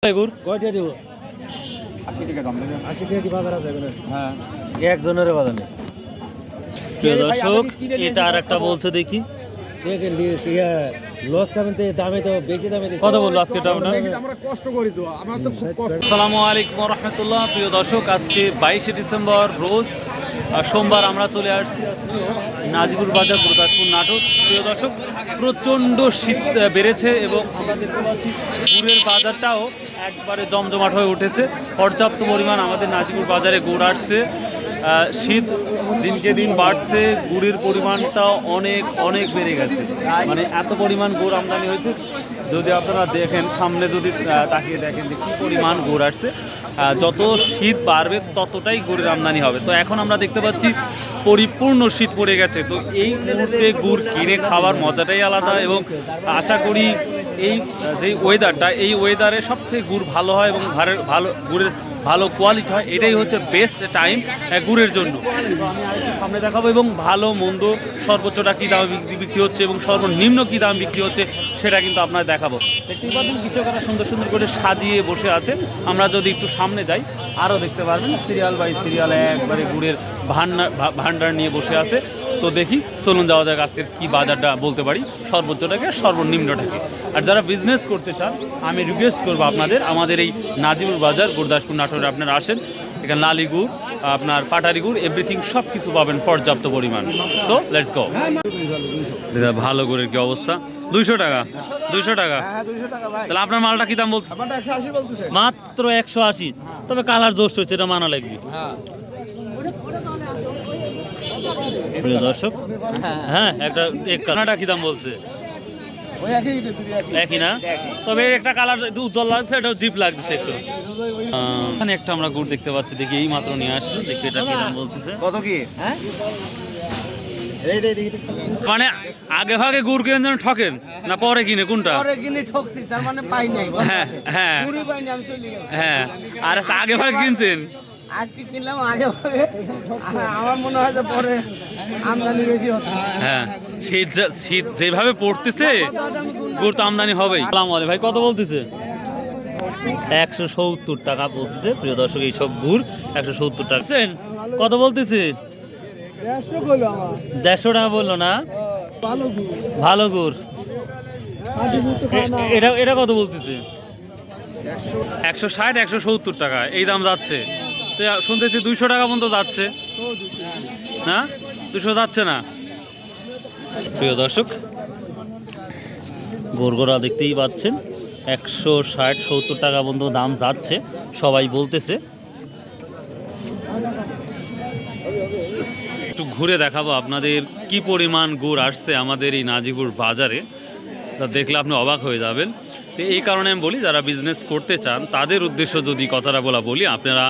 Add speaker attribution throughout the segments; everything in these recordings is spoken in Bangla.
Speaker 1: কয়টা দেবো?
Speaker 2: 80 টাকা দাম দেবেন।
Speaker 1: 80 টাকা কি বাজার আছে এখানে?
Speaker 2: হ্যাঁ,
Speaker 1: একজনের বাজার নেই।
Speaker 3: প্রিয় দর্শক, এটা আর একটা বলছে দেখি
Speaker 1: লস খাবেন তো দামে তো বেশি দামে
Speaker 3: কত বললো আজকে এটা আপনার?
Speaker 2: আমরা কষ্ট করি তো, আমরা তো খুব কষ্ট।
Speaker 3: আসসালামু আলাইকুম রহমতুল্লাহ। প্রিয় দর্শক, আজকে 22শে ডিসেম্বর রোজ সোমবার আমরা চলে আসছি নাজিপুর বাজার, গুরুদাসপুর, নাটোর। প্রিয় দর্শক, প্রচণ্ড শীত বেড়েছে এবং আমরা দেখতে পাচ্ছি গুড়ের বাজারটাও একবারে জমজমাট হয়ে উঠেছে। পর্যাপ্ত পরিমাণ আমাদের নাজিপুর বাজারে গুড় আসছে। শীত দিনকে দিন বাড়ছে, গুড়ের পরিমাণটা অনেক অনেক বেড়ে গেছে। মানে এত পরিমাণ গুড় আমদানি হয়েছে, যদি আপনারা দেখেন সামনে যদি তাকিয়ে দেখেন যে কী পরিমাণ গুড় আসছে। যত শীত বাড়বে ততটাই গুড়ের আমদানি হবে। তো এখন আমরা দেখতে পাচ্ছি পরিপূর্ণ শীত পড়ে গেছে। তো এই মুহূর্তে গুড় কিনে খাওয়ার মজাটাই আলাদা এবং আশা করি এই যে ওয়েদারটা, এই ওয়েদারে সবথেকে গুড় ভালো হয় এবং ভালো গুড়ের ভালো কোয়ালিটি হয়। এটাই হচ্ছে বেস্ট টাইম গুড়ের জন্য। আমি আরেকটু সামনে দেখাবো এবং ভালো মন্দ সর্বোচ্চটা কী দামে বিক্রি হচ্ছে এবং সর্বনিম্ন কী দাম বিক্রি হচ্ছে সেটা কিন্তু আপনার দেখাবো। দেখতেই পাচ্ছেন কৃষকেরা সুন্দর সুন্দর করে সাজিয়ে বসে আছে। আমরা যদি একটু সামনে যাই আরও দেখতে পারবেন সিরিয়াল বাই সিরিয়াল একবারে গুড়ের ভান্ডার নিয়ে বসে আছে। তো দেখি, চলুন যাওয়া যাক আজকের কি বাজারটা বলতে পারি, সর্বোচ্চটাকে সর্বনিম্নটাকে। আর যারা বিজনেস করতে চান আমি রিকোয়েস্ট করবো আপনাদের, আমাদের এই নাজিপুর বাজার গুরুদাসপুর নাটোরে আপনারা আসেন। এখানে লালি গুড়, আপনার পাটারি গুড়, এভরিথিং সব কিছু পাবেন পর্যাপ্ত পরিমাণ। So let's go. ভালো গুড়ের কি অবস্থা? 200 টাকা, 200 টাকা। তাহলে আপনার মালটা কি দাম বলছে? মাত্র 180। তবে কালার জোস্ট হয়েছে, এটা মানা লাগবে। প্রিয় দর্শক, হ্যাঁ একটা কালারটা কি দাম বলছে? একই না, তবে একটা কালার একটু উজ্জ্বল লাগছে, এটা ডিপ লাগছে একটু। এখানে একটা আমরা গুড় দেখতে পাচ্ছি, দেখি এই মাত্র নিয়ে আসছি, দেখি এটা কি দাম বলতেছে।
Speaker 2: কত কি? হ্যাঁ,
Speaker 3: মানে আগে ভাগে গুড় কিনে যেন ঠকেন না পরে কিনে, কোনটা?
Speaker 4: পরে কিনে ঠকছি, তার মানে পাই নাই।
Speaker 3: হ্যাঁ হ্যাঁ
Speaker 4: পুরি পাই নাই, আমি চলে গেলাম।
Speaker 3: হ্যাঁ, আর আগে ভাগে কিনছেন?
Speaker 4: আজকে কিনলাম আগে ভাগে, আমার মনে হয় যে পরে আমদানি বেশি হচ্ছে।
Speaker 3: হ্যাঁ, শীত যেভাবে পড়তেছে গুড় তো আমদানি হবেই। আসসালামু আলাইকুম ভাই, কত বলতেছে? 170 টাকা বলতেছে। প্রিয় দর্শক, এইসব গুড় 170 টাকা। কত বলতেছে? 150 টাকা বললো না? ভালো গুড়। এটা কত বলতেছে? 160, 170 টাকা এই দাম যাচ্ছে। তো শুনতেছি 200 টাকা পর্যন্ত যাচ্ছে না? 200 যাচ্ছে না। প্রিয় দর্শক, গোরগোড়া দেখতেই পাচ্ছেন 160, 70 টাকা পর্যন্ত দাম যাচ্ছে, সবাই বলতেছে। একটু ঘুরে দেখাবো আপনাদের কি পরিমাণ গুড় আসছে আমাদের এই নাজিপুর বাজারে। তা দেখলে আপনি অবাক হয়ে যাবেন। তো এই কারণে আমি বলি, যারা বিজনেস করতে চান তাদের উদ্দেশ্য যদি কথাটা বলি, আপনারা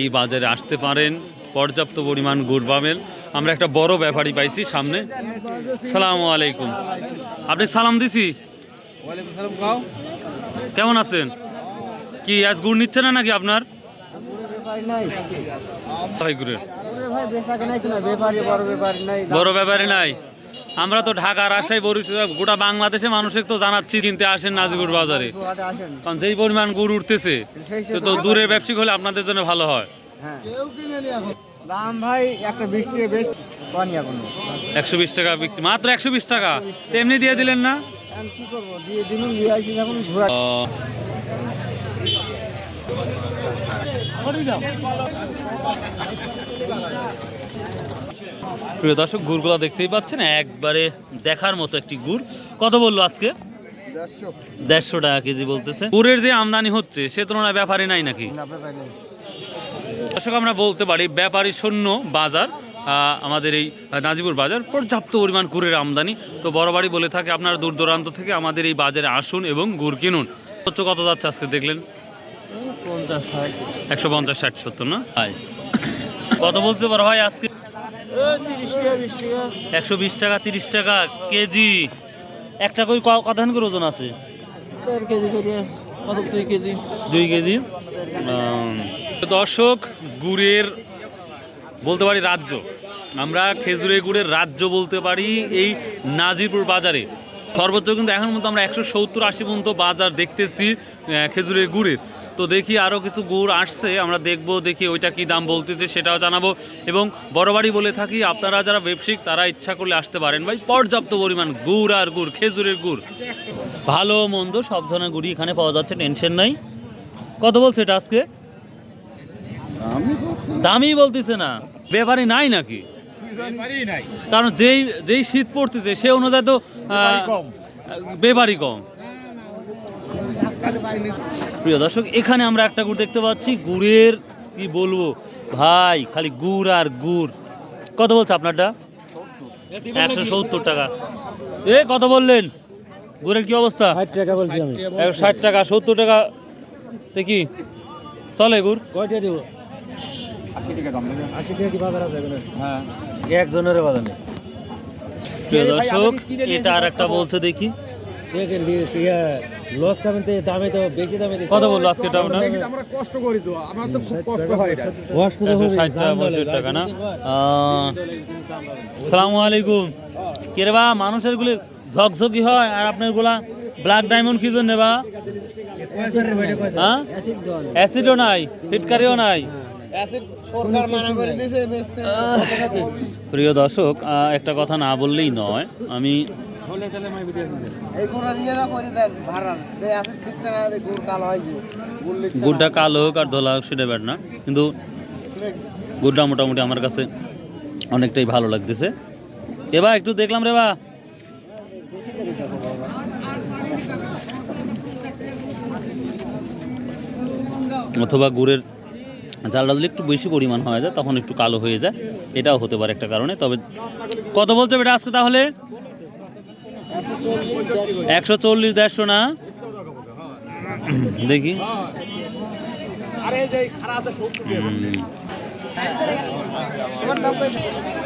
Speaker 3: এই বাজারে আসতে পারেন, পর্যাপ্ত পরিমাণ গুড় পাবেন। আমরা একটা বড় ব্যাপারী পাইছি সামনে। সালামু আলাইকুম। আপনি সালাম দিছি। কেমন আছেন? কি আজ গুড় নিচ্ছে না নাকি আপনার? বড় ব্যাপারী নাই। আমরা তো ঢাকা, রাজশাহী, বরিশাল, গোটা বাংলাদেশে মানুষের তো জানাচ্ছি কিনতে আসেন নাজিপুর বাজারে, কারণ যেই পরিমাণ গুড় উঠতেছে তো দূরের ব্যবসায়িক হলে আপনাদের জন্য ভালো হয়।
Speaker 4: দাম ভাই একটা 20 টাকা বেশি,
Speaker 3: 120 টাকা বিক্রি, মাত্র 120 টাকা। তেমনি দিয়ে দিলেন না?
Speaker 4: কি করবো, দিয়ে দিন আইসি যখন ঘোরা।
Speaker 3: প্রিয় দর্শক, গুড়গুলো দেখতেই পাচ্ছেন, একবারে দেখার মতো একটি গুড়। কত বললো আজকে? 150 টাকা কেজি বলতেছে। গুড়ের যে আমদানি হচ্ছে সে তুলনায় ব্যাপারী নাই নাকি? দর্শক, আমরা বলতে পারি ব্যাপারী শূন্য বাজার আমাদের এই নাজিপুর বাজার। পর্যাপ্ত পরিমাণ গুড়ের আমদানি। তো বড় বাড়ি বলে থাকে, আপনারা দূর দূরান্ত থেকে আমাদের এই বাজারে আসুন এবং গুড় কিনুন। কত যাচ্ছে আজকে দেখলেন? 150, 60, 70 না? কত বলতে পারো ভাই আজকে? 120 টাকা, 30 টাকা কেজি। একটা করে কতখান করে ওজন আছে? 2 কেজি। দর্শক, গুড়ের বলতে পারি রাজ্য, আমরা খেজুরের গুড়ের রাজ্য বলতে পারি এই নাজিপুর বাজারে। সর্বোচ্চ কিন্তু এখন মতো আমরা 170-80 পর্যন্ত বাজার দেখতেছি খেজুরের গুড়ের। তো দেখি আরও কিছু গুড় আসছে, আমরা দেখবো, দেখি ওইটা কি দাম বলতেছে সেটাও জানাবো। এবং বড়বাড়ি বলে থাকি, আপনারা যারা ব্যবসায়িক তারা ইচ্ছা করলে আসতে পারেন ভাই, পর্যাপ্ত পরিমাণ গুড় আর গুড়, খেজুরের গুড়, ভালো মন্দ সব ধরনের গুড়ই এখানে পাওয়া যাচ্ছে, টেনশন নাই। কত বলছে এটা আজকে? দামই বলতেছে না, ব্যাপারই নাই নাকি? কারণ যেই যেই শীত পড়তেছে সে অনুযায়ী তো ব্যাপারই কম। প্রিয় দর্শক, এখানে আমরা একটা গুড় দেখতে পাচ্ছি, গুড়ের কি বলবো ভাই, খালি গুড় আর গুড়। কত বলছে আপনারটা? 170 টাকা। এ কত বললেন? গুড়ের কি অবস্থা?
Speaker 1: 60 টাকা বলছি আমি।
Speaker 3: 60 টাকা, 70 টাকা তে কি চলে গুড়?
Speaker 1: কয়টা দিব?
Speaker 2: 80 টাকা দাম দেবেন।
Speaker 1: 80 টাকা কি বাজার আছে এখানে?
Speaker 2: হ্যাঁ,
Speaker 1: একজনের বাজার নেই।
Speaker 3: প্রিয় দর্শক, এটা আর একটা বলছে দেখি।
Speaker 1: লস খাবেন তো দামে তো বেশি দামে দিচ্ছে।
Speaker 3: কত বললো আজকে এটা?
Speaker 2: আমরা কষ্ট করি তো, আমার তো খুব কষ্ট হয় এটা।
Speaker 3: 160 টাকা, 65 টাকা না? আসসালামু আলাইকুম। কে রে বা, মানুষের গুলি ঝকঝকি হয় আর আপনার গুলা ব্ল্যাক ডায়মন্ড কি জন্য বা? হ্যাঁ, অ্যাসিডও নাই, ফিটকারিও নাই।
Speaker 4: সরকার মানা করে দিয়েছে বেচতে।
Speaker 3: প্রিয় দর্শক, একটা কথা না বললেই নয়, আমি
Speaker 4: এই গুড়া নিয়েরা করে দেন ভাড়া, যে আপনি দিচ্ছে না, যে গুড় কালো হয়, যে গুড় লিখছে
Speaker 3: গুড়টা কালো হোক আর ধলা হোক সেটা ব্যাড না, কিন্তু গুড়টা মোটামুটি আমার কাছে অনেকটাই ভালো লাগতেছে। এবার একটু দেখলাম রে বা, অথবা গুড়ের চালটা যদি একটু বেশি পরিমাণ হয়ে যায় তখন একটু কালো হয়ে যায়, এটাও হতে পারে একটা কারণে। তবে কত বলছে এটা আজকে তাহলে? 140, 150 না? দেখি।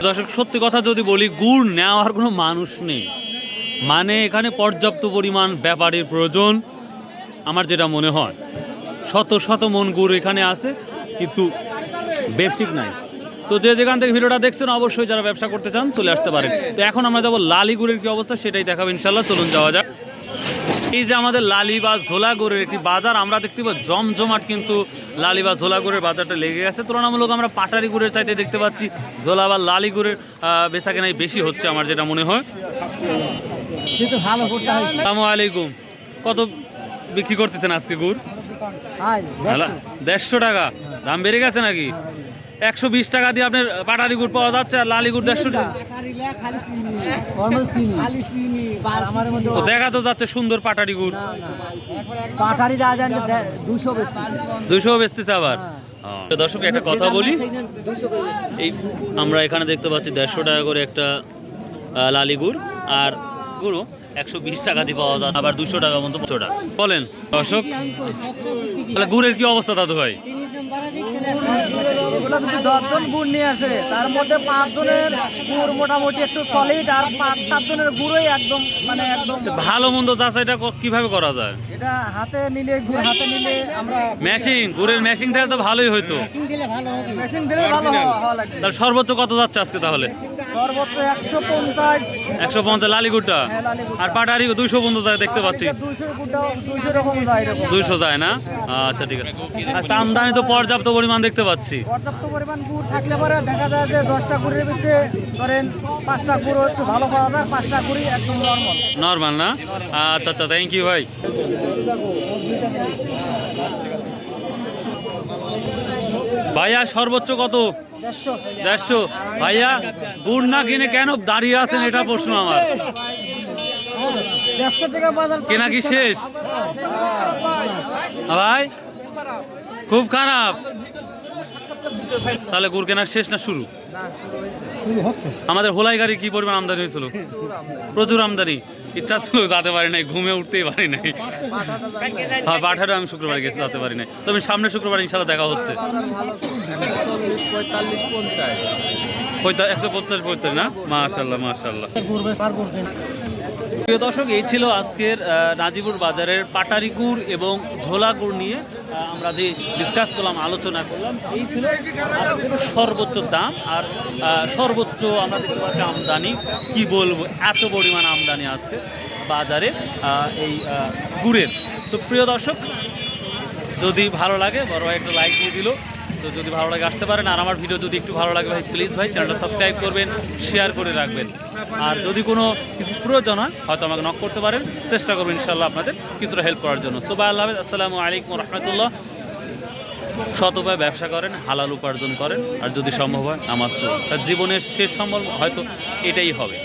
Speaker 3: দর্শক, সত্যি কথা যদি বলি, গুড় নেওয়ার কোনো মানুষ নেই, মানে এখানে পর্যাপ্ত পরিমাণ ব্যাপারীর প্রয়োজন আমার যেটা মনে হয়। শত শত মন গুড় এখানে আছে, কিন্তু ব্যবসায়িক নাই। তো যে যেখান থেকে ভিডিওটা দেখছেন অবশ্যই যারা ব্যবসা করতে চান চলে আসতে পারেন। তো এখন আমরা যাবো লালি গুড়ের কি অবস্থা সেটাই দেখাবো ইনশাল্লাহ। চলুন যাওয়া যাক। এই যে আমাদের লালি বা ঝোলা গুড়ের একটি বাজার, আমরা দেখতে পাই জমজমাট কিন্তু লালি বা ঝোলা গুড়ের বাজারটা লেগে গেছে। তুলনামূলক আমরা পাটারি গুড়ের চাইতে দেখতে পাচ্ছি ঝোলা বা লালি গুড়ের বেচাকেনাই বেশি হচ্ছে আমার যেটা মনে হয়। আসসালামু আলাইকুম। কত বিক্রি করতেছেন আজকে গুড়? 150 টাকা। দাম বেড়ে গেছে নাকি? 120 টাকা দিয়ে আপনার পাটারি গুড় পাওয়া যাচ্ছে আর লালি গুড় 150 টাকা। তো দেখা তো যাচ্ছে সুন্দর পাটারি গুড়।
Speaker 5: পাটারি 200
Speaker 3: বেচতেছে আবার। দর্শক, একটা কথা বলি, এই আমরা এখানে দেখতে পাচ্ছি 150 টাকা করে একটা লালি গুড়, আর গুড়ও 120 টাকা দিয়ে পাওয়া যায়, আবার 200 টাকা মতো টাকা বলেন। দর্শক, তাহলে গুড়ের কি অবস্থা দাদু ভাই?
Speaker 5: এগুলো যদি 10 জন গুড় নিয়ে আসে, তার মধ্যে 5 জনের গুড় মোটামুটি একটু সলিড, আর 5-7 জনের গুড়ই একদম মানে একদম
Speaker 3: ভালো মন্দ যাচাইটা কিভাবে করা যায়?
Speaker 5: এটা হাতে নিলে, গুড় হাতে নিলে আমরা
Speaker 3: মেশিন, গুড়ের মেশিন দিলে তো ভালোই হইতো।
Speaker 5: মেশিন দিলে ভালো হওয়া লাগবে।
Speaker 3: তাহলে সর্বোচ্চ কত যাচ্ছে আজকে তাহলে?
Speaker 5: সর্বোচ্চ 150।
Speaker 3: 150 লালি গুড়টা, আর পাটারি 200 পর্যন্ত যায় দেখতে পাচ্ছি।
Speaker 5: 200 গুড়টাও 200 রকম যায়, এরকম
Speaker 3: 200 যায় না? আচ্ছা, ঠিক আছে। আচ্ছা, আমদানি তো পর্যাপ্ত পরিমাণ দেখতে পাচ্ছি।
Speaker 5: পর্যাপ্ত পরিমাণ গুড় থাকলে পরে দেখা যায় যে 10টা গুড়ের ভিতরে ধরেন 5টা গুড় একটু ভালো পাওয়া যায়, 5টা গুড়ই একদম নর্মাল।
Speaker 3: নর্মাল না? আচ্ছা আচ্ছা, থ্যাংক ইউ ভাই। ভাইয়া সর্বোচ্চ কত? 150। ভাইয়া গুড় না কিনে কেন দাঁড়িয়ে আছেন, এটা প্রশ্ন আমার।
Speaker 5: 150 টাকা বাজার
Speaker 3: কেনা কি শেষ ভাই? খুব খারাপ। তাহলে গুড় কেনা শেষ না শুরু? আমাদের হোলাই গাড়ি কি পরিমাণ আমদানি হয়েছিল? প্রচুর আমদানি। ইচ্ছা ছিল যেতে পারি নাই, ঘুমে উঠতেই পারি নাই। হ্যাঁ, পাঠাটা আমি শুক্রবার গেছি, যেতে পারি নাই। তবে সামনে শুক্রবার ইনশাল্লাহ দেখা হচ্ছে। 150-45 না? মাশাল্লাহ মাশাল্লাহ। প্রিয় দর্শক, এই ছিল আজকের নাজিপুর বাজারের পাটারি গুড় এবং ঝোলা গুড় নিয়ে আমরা যে ডিসকাস করলাম, আলোচনা করলাম। এই ছিল আজকের সর্বোচ্চ দাম আর সর্বোচ্চ আমরা দেখতে পাচ্ছি আমদানি। কি বলবো, এত পরিমাণ আমদানি আজকে বাজারে এই গুড়ের। তো প্রিয় দর্শক, যদি ভালো লাগে বড় ভাই একটু লাইক দিয়ে দিল, তো যদি ভালো লাগে আসতে পারেন। আর আমার ভিডিও যদি একটু ভালো লাগে ভাই প্লিজ ভাই চ্যানেলটা সাবস্ক্রাইব করবেন, শেয়ার করে রাখবেন। আর যদি কোনো কিছু প্রয়োজন হয় হয়তো আমাকে নক করতে পারেন, চেষ্টা করবেন ইনশাল্লাহ আপনাদের কিছুটা হেল্প করার জন্য। সো বাই, আল্লাহ হাফেজ, আসসালামু আলাইকুম রহমতুল্লাহ। সৎ উপায়ে ব্যবসা করেন, হালাল উপার্জন করেন, আর যদি সম্ভব হয় নামাজ পড়ুন। তার জীবনের শেষ সম্বল হয়তো এটাই হবে।